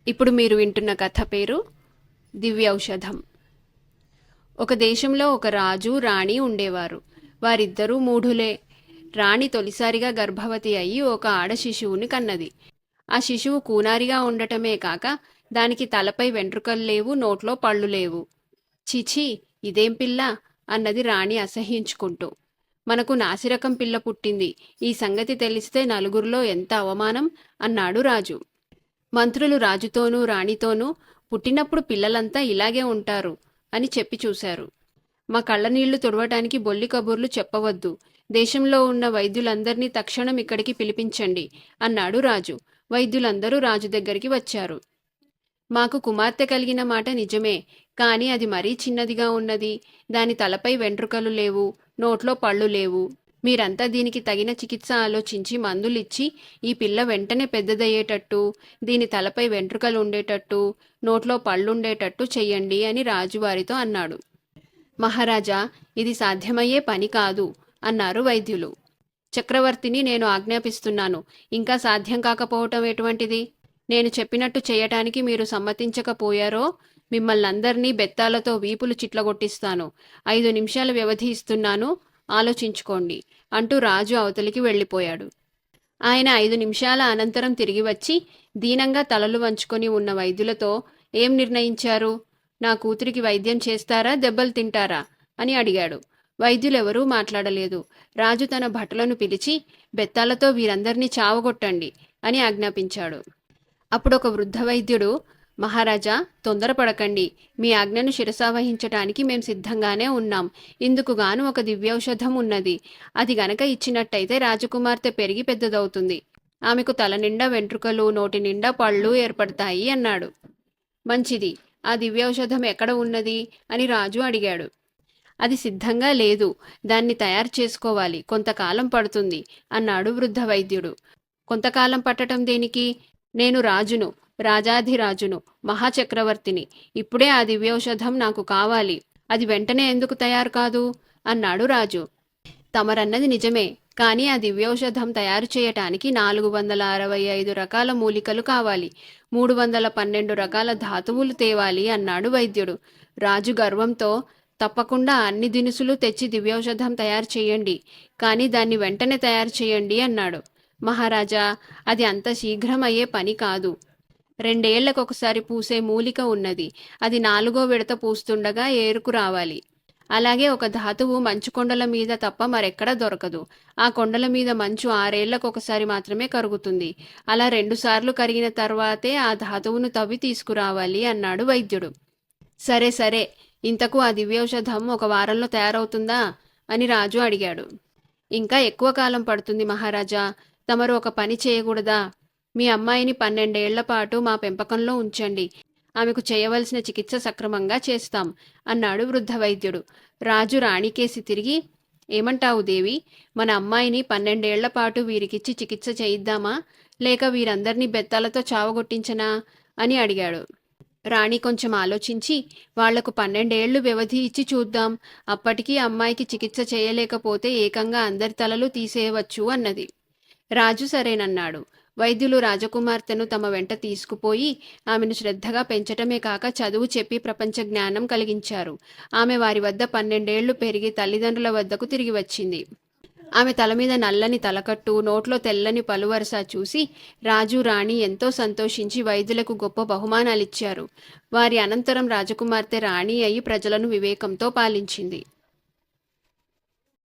ఇప్పుడు మీరు వింటున్న కథ పేరు దివ్యౌషధం. ఒక దేశంలో ఒక రాజు రాణి ఉండేవారు. వారిద్దరూ మూఢులే. రాణి తొలిసారిగా గర్భవతి అయి ఒక ఆడ శిశువుని కన్నది. ఆ శిశువు కూనారిగా ఉండటమే కాక దానికి తలపై వెంట్రుకలు లేవు, నోట్లో పళ్ళు లేవు. చిచి, ఇదేం పిల్ల అన్నది రాణి అసహ్యించుకుంటూ. మనకు నాసిరకం పిల్ల పుట్టింది, ఈ సంగతి తెలిస్తే నలుగురిలో ఎంత అవమానం అన్నాడు రాజు. మంత్రులు రాజుతోనూ రాణితోనూ పుట్టినప్పుడు పిల్లలంతా ఇలాగే ఉంటారు అని చెప్పి చూశారు. మా కళ్ళనీళ్లు తుడవటానికి బొల్లి కబుర్లు చెప్పవద్దు, దేశంలో ఉన్న వైద్యులందర్నీ తక్షణం ఇక్కడికి పిలిపించండి అన్నాడు రాజు. వైద్యులందరూ రాజు దగ్గరికి వచ్చారు. మాకు కుమార్తె కలిగిన మాట నిజమే, కాని అది మరీ చిన్నదిగా ఉన్నది. దాని తలపై వెంట్రుకలు లేవు, నోట్లో పళ్ళు లేవు. మీరంతా దీనికి తగిన చికిత్స ఆలోచించి మందులిచ్చి ఈ పిల్ల వెంటనే పెద్దదయ్యేటట్టు, దీని తలపై వెంట్రుకలు ఉండేటట్టు, నోట్లో పళ్ళుండేటట్టు చెయ్యండి అని రాజువారితో అన్నాడు. మహారాజా, ఇది సాధ్యమయ్యే పని కాదు అన్నారు వైద్యులు. చక్రవర్తిని నేను ఆజ్ఞాపిస్తున్నాను, ఇంకా సాధ్యం కాకపోవటం ఎటువంటిది? నేను చెప్పినట్టు చేయటానికి మీరు సమ్మతించకపోయారో మిమ్మల్నందర్నీ బెత్తాలతో వీపులు చిట్లగొట్టిస్తాను. 5 నిమిషాల వ్యవధి ఇస్తున్నాను, ఆలోచించుకోండి అంటూ రాజు అవతలికి వెళ్ళిపోయాడు. ఆయన 5 నిమిషాల అనంతరం తిరిగి వచ్చి దీనంగా తలలు వంచుకొని ఉన్న వైద్యులతో, ఏం నిర్ణయించారు? నా కూతురికి వైద్యం చేస్తారా, దెబ్బలు తింటారా అని అడిగాడు. వైద్యులెవరూ మాట్లాడలేదు. రాజు తన భటులను పిలిచి బెత్తాలతో వీరందరినీ చావగొట్టండి అని ఆజ్ఞాపించాడు. అప్పుడొక వృద్ధ వైద్యుడు, మహారాజా, తొందరపడకండి, మీ ఆజ్ఞను శిరసావహించటానికి మేం సిద్ధంగానే ఉన్నాం. ఇందుకుగాను ఒక దివ్యౌషధం ఉన్నది. అది గనక ఇచ్చినట్టయితే రాజకుమార్తె పెరిగి పెద్దదవుతుంది. ఆమెకు తల నిండా వెంట్రుకలు, నోటి నిండా పళ్ళు ఏర్పడతాయి అన్నాడు. మంచిది, ఆ దివ్యౌషధం ఎక్కడ ఉన్నది అని రాజు అడిగాడు. అది సిద్ధంగా లేదు, దాన్ని తయారు చేసుకోవాలి, కొంతకాలం పడుతుంది అన్నాడు వృద్ధ వైద్యుడు. కొంతకాలం పట్టటం దేనికి? నేను రాజును, రాజాధిరాజును, మహాచక్రవర్తిని. ఇప్పుడే ఆ దివ్యౌషధం నాకు కావాలి. అది వెంటనే ఎందుకు తయారు కాదు అన్నాడు రాజు. తమరన్నది నిజమే, కానీ ఆ దివ్యౌషధం తయారు చేయటానికి 465 రకాల మూలికలు కావాలి, 312 రకాల ధాతువులు తేవాలి అన్నాడు వైద్యుడు. రాజు గర్వంతో, తప్పకుండా అన్ని దినుసులు తెచ్చి దివ్యౌషధం తయారు చేయండి, కానీ దాన్ని వెంటనే తయారు చేయండి అన్నాడు. మహారాజా, అది అంత శీఘ్రం అయ్యే పని కాదు. 2 ఏళ్లకొకసారి పూసే మూలిక ఉన్నది, అది 4వ విడత పూస్తుండగా ఏరుకు రావాలి. అలాగే ఒక ధాతువు మంచు కొండల మీద తప్ప మరెక్కడా దొరకదు. ఆ కొండల మీద మంచు 6 ఏళ్లకొకసారి మాత్రమే కరుగుతుంది. అలా 2 సార్లు కరిగిన తర్వాతే ఆ ధాతువును తవ్వి తీసుకురావాలి అన్నాడు వైద్యుడు. సరే సరే, ఇంతకు ఆ దివ్యౌషధం 1 వారంలో తయారవుతుందా అని రాజు అడిగాడు. ఇంకా ఎక్కువ కాలం పడుతుంది మహారాజా, తమరు ఒక పని చేయకూడదా? మీ అమ్మాయిని 12 ఏళ్ల పాటు మా పెంపకంలో ఉంచండి, ఆమెకు చేయవలసిన చికిత్స సక్రమంగా చేస్తాం అన్నాడు వృద్ధ వైద్యుడు. రాజు రాణికేసి తిరిగి, ఏమంటావు దేవి, మన అమ్మాయిని 12 ఏళ్ల పాటు వీరికిచ్చి చికిత్స చేయిద్దామా, లేక వీరందరినీ బెత్తాలతో చావగొట్టించనా అని అడిగాడు. రాణి కొంచెం ఆలోచించి, వాళ్లకు 12 ఏళ్లు వ్యవధి ఇచ్చి చూద్దాం, అప్పటికీ అమ్మాయికి చికిత్స చేయలేకపోతే ఏకంగా అందరి తలలు తీసేయవచ్చు అన్నది. రాజు సరేనన్నాడు. వైద్యులు రాజకుమార్తెను తమ వెంట తీసుకుపోయి ఆమెను శ్రద్ధగా పెంచటమే కాక చదువు చెప్పి ప్రపంచ జ్ఞానం కలిగించారు. ఆమె వారి వద్ద 12 ఏళ్లు పెరిగి తల్లిదండ్రుల వద్దకు తిరిగి వచ్చింది. ఆమె తల మీద నల్లని తలకట్టు, నోట్లో తెల్లని పలువరస చూసి రాజు రాణి ఎంతో సంతోషించి వైద్యులకు గొప్ప బహుమానాలిచ్చారు. వారి అనంతరం రాజకుమార్తె రాణి అయి ప్రజలను వివేకంతో పాలించింది.